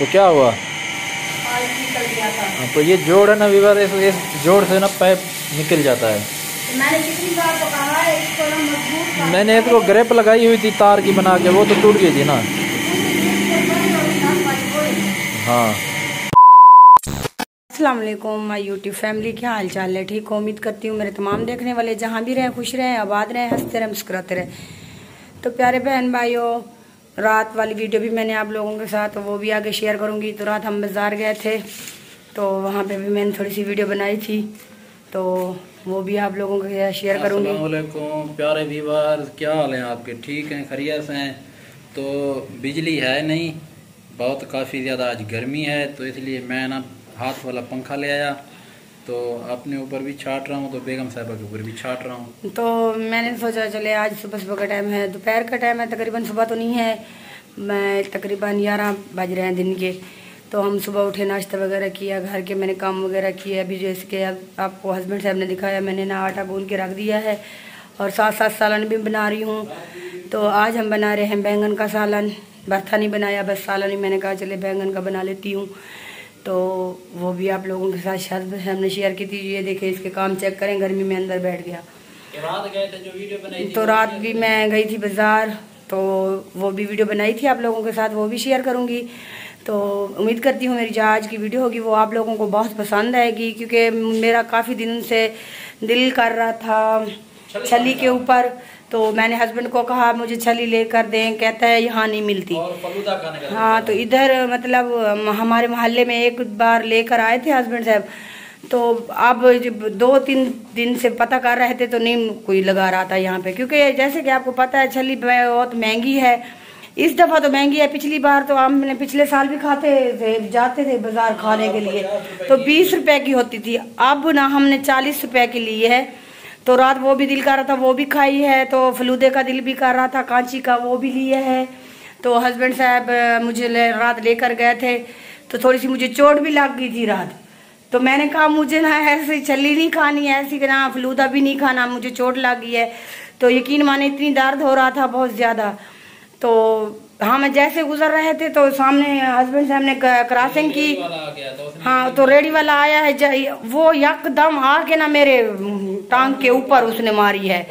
तो क्या हुआ? निकल गया था। तो ये जोड़ है ना वीवर, इस जोड़ से ना पाइप निकल जाता है। मैंने कितनी बार तो कहा है इसको ना मजबूत। मैंने इसको ग्रिप लगाई हुई थी तार की बना के, वो तो टूट गई थी ना। हाँ। अस्सलाम वालेकुम माय यूट्यूब फैमिली, क्या हाल चाल है? ठीक हो? उम्मीद करती हूँ मेरे तमाम देखने वाले जहाँ भी रहें खुश रहें, आबाद रहें, हंसते रहें, मुस्कुराते रहें। तो प्यारे बहन भाइयों, रात वाली वीडियो भी मैंने आप लोगों के साथ वो भी आगे शेयर करूँगी। तो रात हम बाज़ार गए थे तो वहाँ पे भी मैंने थोड़ी सी वीडियो बनाई थी, तो वो भी आप लोगों के साथ शेयर करूँगी। अस्सलाम वालेकुम प्यारे व्यूअर्स, क्या हाल हैं आपके? ठीक हैं, खैरियत से हैं? तो बिजली है नहीं, बहुत काफ़ी ज़्यादा आज गर्मी है, तो इसलिए मैं ना हाथ वाला पंखा ले आया, तो अपने ऊपर भी छाट रहा हूँ, तो बेगम साहिबा के ऊपर भी छाट रहा हूँ। तो मैंने सोचा चले आज सुबह का टाइम है, दोपहर का टाइम है, तकरीबन सुबह तो नहीं है, मैं तकरीबन 11 बज रहे हैं दिन के। तो हम सुबह उठे, नाश्ता वगैरह किया, घर के मैंने काम वगैरह किए। अभी जैसे कि आपको हस्बैंड साहब ने दिखाया, मैंने ना आटा गूंद के रख दिया है और साथ साथ सालन भी बना रही हूँ। तो आज हम बना रहे हैं बैंगन का सालन। भरता नहीं बनाया, बस सालन ही मैंने कहा चले बैंगन का बना लेती हूँ। तो वो भी आप लोगों के साथ हमने शेयर की थी। ये देखिए, इसके काम चेक करें, गर्मी में अंदर बैठ गया। रात गए थे जो वीडियो बनाई थी, तो रात भी मैं गई थी बाज़ार, तो वो भी वीडियो बनाई थी आप लोगों के साथ, वो भी शेयर करूँगी। तो उम्मीद करती हूँ मेरी जो आज की वीडियो होगी वो आप लोगों को बहुत पसंद आएगी, क्योंकि मेरा काफ़ी दिन से दिल कर रहा था छली के ऊपर। तो मैंने हस्बैंड को कहा मुझे छली लेकर दें, कहता है यहाँ नहीं मिलती। हाँ, तो इधर मतलब हमारे मोहल्ले में एक बार लेकर आए थे हस्बैंड साहब, तो अब 2-3 दिन से पता कर रहे थे तो नहीं कोई लगा रहा था यहाँ पे, क्योंकि जैसे कि आपको पता है छली बहुत महंगी है। इस दफ़ा तो महंगी है, पिछली बार तो हमने पिछले साल भी खाते थे, जाते थे बाजार खाने के लिए, तो 20 रुपए की होती थी। अब ना हमने 40 रुपए की ली है। तो रात वो भी दिल कर रहा था, वो भी खाई है। तो फलूदे का दिल भी कर रहा था, कांची का, वो भी लिए है। तो हस्बैंड साहब मुझे रात लेकर गए थे, तो थोड़ी सी मुझे चोट भी लग गई थी रात। तो मैंने कहा मुझे ना ऐसे छली नहीं खानी है, ऐसी ना फलूदा भी नहीं खाना, मुझे चोट लग गई है। तो यकीन माने इतनी दर्द हो रहा था बहुत ज़्यादा। तो हाँ, मैं जैसे गुजर रहे थे तो सामने हस्बैंड साहब ने क्रॉसिंग की। हाँ, तो रेडी वाला आया है, वो यकदम आके ना मेरे टांग के ऊपर उसने मारी है।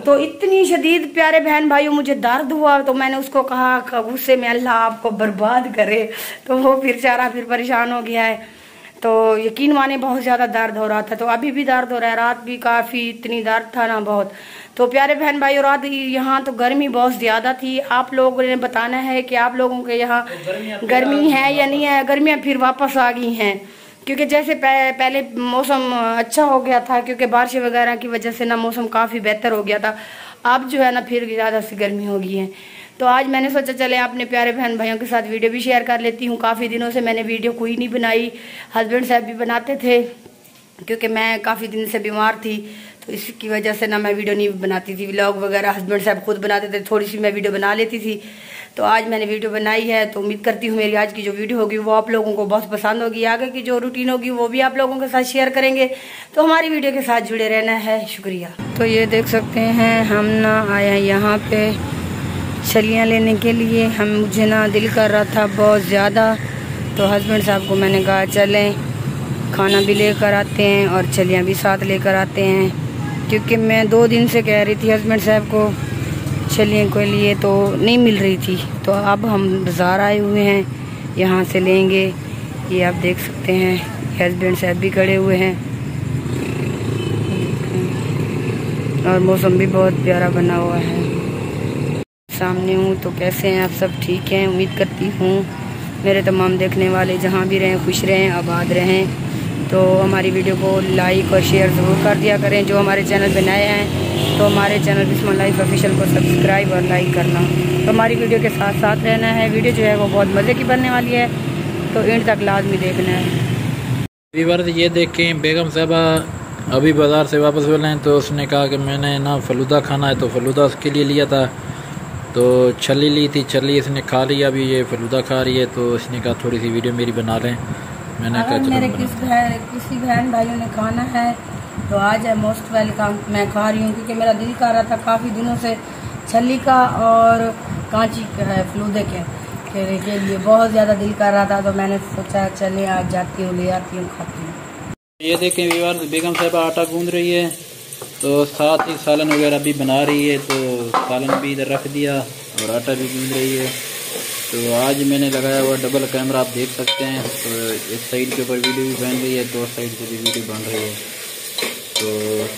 तो इतनी शदीद प्यारे बहन भाइयों मुझे दर्द हुआ। तो मैंने उसको कहा गुस्से में अल्लाह आपको बर्बाद करे। तो वो फिर परेशान हो गया है। तो यकीन माने बहुत ज़्यादा दर्द हो रहा था, तो अभी भी दर्द हो रहा है, रात भी काफ़ी इतनी दर्द था ना बहुत। तो प्यारे बहन भाइयों, रात यहाँ तो गर्मी बहुत ज़्यादा थी। आप लोगों ने बताना है कि आप लोगों के यहाँ गर्मी है या नहीं है। गर्मियाँ फिर वापस आ गई हैं, क्योंकि जैसे पहले मौसम अच्छा हो गया था, क्योंकि बारिश वगैरह की वजह से ना मौसम काफ़ी बेहतर हो गया था। अब जो है ना फिर ज़्यादा सी गर्मी हो गई है। तो आज मैंने सोचा चले अपने प्यारे बहन भाइयों के साथ वीडियो भी शेयर कर लेती हूँ। काफ़ी दिनों से मैंने वीडियो कोई नहीं बनाई, हस्बैंड साहब भी बनाते थे, क्योंकि मैं काफ़ी दिन से बीमार थी, तो इसकी वजह से ना मैं वीडियो नहीं बनाती थी। व्लॉग वगैरह हस्बैंड साहब खुद बनाते थे, थोड़ी सी मैं वीडियो बना लेती थी। तो आज मैंने वीडियो बनाई है, तो उम्मीद करती हूँ मेरी आज की जो वीडियो होगी वो आप लोगों को बहुत पसंद होगी। आगे की जो रूटीन होगी वो भी आप लोगों के साथ शेयर करेंगे, तो हमारी वीडियो के साथ जुड़े रहना है। शुक्रिया। तो ये देख सकते हैं, हम ना आए यहाँ पे छलियाँ लेने के लिए। मुझे ना दिल कर रहा था बहुत ज़्यादा, तो हस्बैंड साहब को मैंने कहा चलें खाना भी लेकर आते हैं और छलियाँ भी साथ लेकर आते हैं, क्योंकि मैं 2 दिन से कह रही थी हस्बैंड साहब को छलियों के लिए, तो नहीं मिल रही थी। तो अब हम बाज़ार आए हुए हैं, यहाँ से लेंगे। ये आप देख सकते हैं, हस्बैंड साहब भी खड़े हुए हैं और मौसम भी बहुत प्यारा बना हुआ है। सामने हूँ। तो कैसे हैं आप सब? ठीक हैं? उम्मीद करती हूँ मेरे तमाम देखने वाले जहाँ भी रहें खुश रहें, आबाद रहें। तो हमारी वीडियो को लाइक और शेयर ज़रूर कर दिया करें। जो हमारे चैनल पे नए हैं तो हमारे चैनल बिस्मिल्लाह लाइफ ऑफिशियल को सब्सक्राइब और लाइक करना। तो हमारी वीडियो के साथ साथ रहना है। वीडियो जो है वो बहुत मज़े की बनने वाली है, तो एंड तक लाजमी देखना है। व्यूअर्स ये देखें, बेगम साहबा अभी बाज़ार से वापस बोले हैं, तो उसने कहा कि मैंने ना फलूदा खाना है, तो फलूदा उसके लिए लिया था। तो छली ली थी, छली इसने खा लिया, अभी ये फलूदा खा रही है, तो इसने कहा थोड़ी सी वीडियो मेरी बना लें। मैंने कहा मेरे किसी बहन भाइयों ने खाना है तो आज है मोस्ट वेलकम। मैं खा रही हूँ क्योंकि मेरा दिल कर रहा था काफ़ी दिनों से छली का और कांची का है फलूदे के। के लिए बहुत ज़्यादा दिल कर रहा था, तो मैंने सोचा चले आज जाती हूँ, ले आती हूँ, खाती हूँ। ये देखें व्यूअर्स, बेगम साहिबा आटा गूंद रही है, तो साथ ही सालन वगैरह भी बना रही है, तो सालन भी इधर रख दिया और आटा भी गूंद रही है। तो आज मैंने लगाया हुआ डबल कैमरा, आप देख सकते हैं। तो इस साइड के ऊपर वीडियो भी बन रही है, तो उस साइड से भी वीडियो बन रही है। तो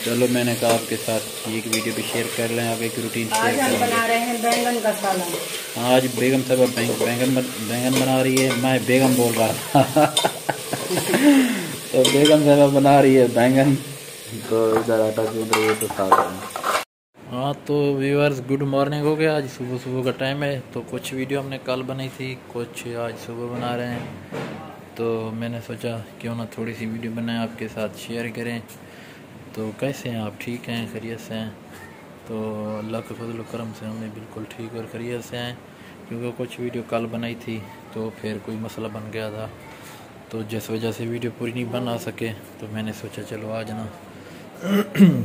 चलो मैंने कहा आपके साथ एक वीडियो भी शेयर कर लें, आगे की रूटीन शेयर आज हम बना रहे हैं बैंगन का सालन। आज बेगम साहब बैंगन बना रही है, मैं बेगम बोल रहा था तो बेगम साहब बना रही है बैंगन, तो इधर आटा गूंद रही है, तो साथ। हाँ तो व्यूअर्स, गुड मॉर्निंग हो गया। आज सुबह सुबह का टाइम है, तो कुछ वीडियो हमने कल बनाई थी, कुछ आज सुबह बना रहे हैं। तो मैंने सोचा क्यों ना थोड़ी सी वीडियो बनाएं, आपके साथ शेयर करें। तो कैसे हैं आप? ठीक हैं, खैरियत से हैं? तो अल्लाह के फजल करम से हमें बिल्कुल ठीक और खैरियत से हैं, क्योंकि कुछ वीडियो कल बनाई थी तो फिर कोई मसला बन गया था, तो जिस वजह से वीडियो पूरी नहीं बना सके। तो मैंने सोचा चलो आज ना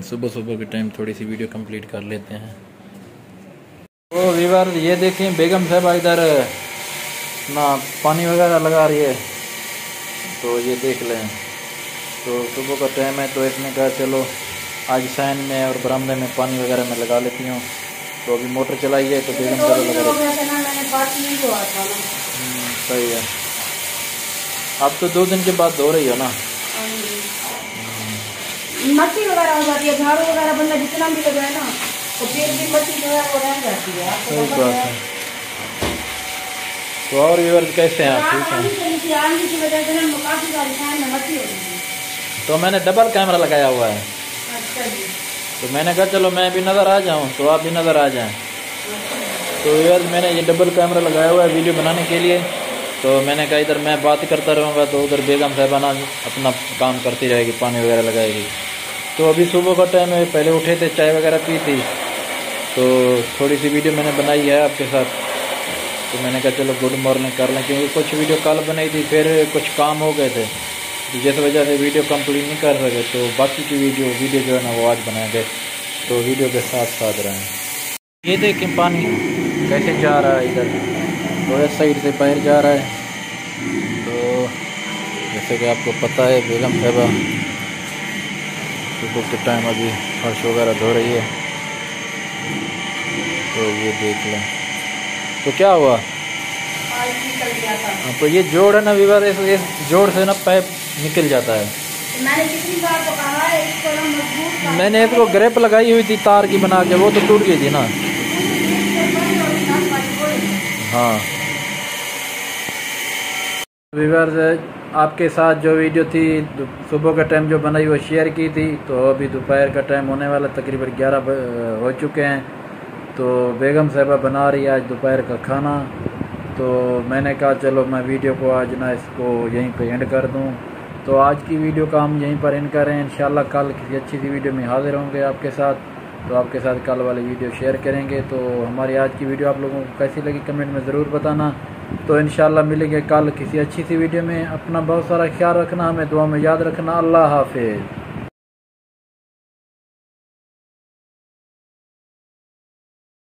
सुबह सुबह के टाइम थोड़ी सी वीडियो कंप्लीट कर लेते हैं। तो व्यूअर्स, ये देखें बेगम साहब इधर ना पानी वगैरह लगा रही है, तो ये देख लें। तो सुबह का टाइम है, तो इसने कहा चलो आज सैन में और बरामदे में पानी वगैरह में लगा लेती हूँ। तो अभी मोटर चलाई है, तो बेगम साहब लगा रही है। सही है। अब तो 2 दिन के बाद धो रही हो ना? मट्टी वगैरह हो जाती है, झाड़ू वगैरह बंदा जितना भी लगाए ना, तो फिर भी मट्टी जो है वो रह जाती है। सही बात है। तो और व्यूअर्स कैसे हैं आप? ठीक हैं। आंधी की वजह से ना काफी सारी फैन में मट्टी हो गई है, तो मैंने डबल कैमरा लगाया हुआ है। अच्छा जी। तो मैंने कहा चलो मैं भी नज़र आ जाऊँ, तो आप भी नज़र आ जाएं। तो व्यूअर्स, मैंने ये डबल कैमरा लगाया हुआ है वीडियो बनाने के लिए। तो मैंने कहा इधर मैं बात करता रहूँगा, तो उधर बेगम साहिबाना अपना काम करती रहेगी, पानी वगैरह लगाएगी। तो अभी सुबह का टाइम है, पहले उठे थे, चाय वगैरह पी थी, तो थोड़ी सी वीडियो मैंने बनाई है आपके साथ। तो मैंने कहा चलो गुड मॉर्निंग कर लें, क्योंकि कुछ वीडियो कल बनाई थी, फिर कुछ काम हो गए थे, जिस वजह से वीडियो कंप्लीट नहीं कर सके। तो बाकी की वीडियो जो है ना वो आज बनाएंगे, तो वीडियो के साथ साथ रहें। ये देखें पानी कैसे जा रहा है, इधर तो इस साइड से बाहर जा रहा है। तो जैसे कि आपको पता है, बेगम साहिबा सुबह के टाइम अभी फर्श वगैरह धो रही है, तो ये देख लें। तो क्या हुआ? तो ये जोड़ है ना विवाद, इस जोड़ से ना पाइप निकल जाता है। मैंने कितनी बार तो कहा है इसको ना मजबूत। मैंने इसको ग्रिप लगाई हुई थी तार की बना के, वो तो टूट गई थी ना। हाँ व्यूअर्स, आपके साथ जो वीडियो थी सुबह का टाइम जो बनाई वो शेयर की थी। तो अभी दोपहर का टाइम होने वाला, तकरीबन 11 हो चुके हैं। तो बेगम साहिबा बना रही है आज दोपहर का खाना। तो मैंने कहा चलो मैं वीडियो को आज ना इसको यहीं पे एंड कर दूं। तो आज की वीडियो का हम यहीं पर एंड करें। इंशाल्लाह कल किसी अच्छी सी वीडियो में हाजिर होंगे आपके साथ। तो आपके साथ कल वाली वीडियो शेयर करेंगे। तो हमारी आज की वीडियो आप लोगों को कैसी लगी कमेंट में ज़रूर बताना। तो इंशाल्लाह मिलेंगे कल किसी अच्छी सी वीडियो में। अपना बहुत सारा ख्याल रखना, हमें दुआ में याद रखना। अल्लाह हाफिज़।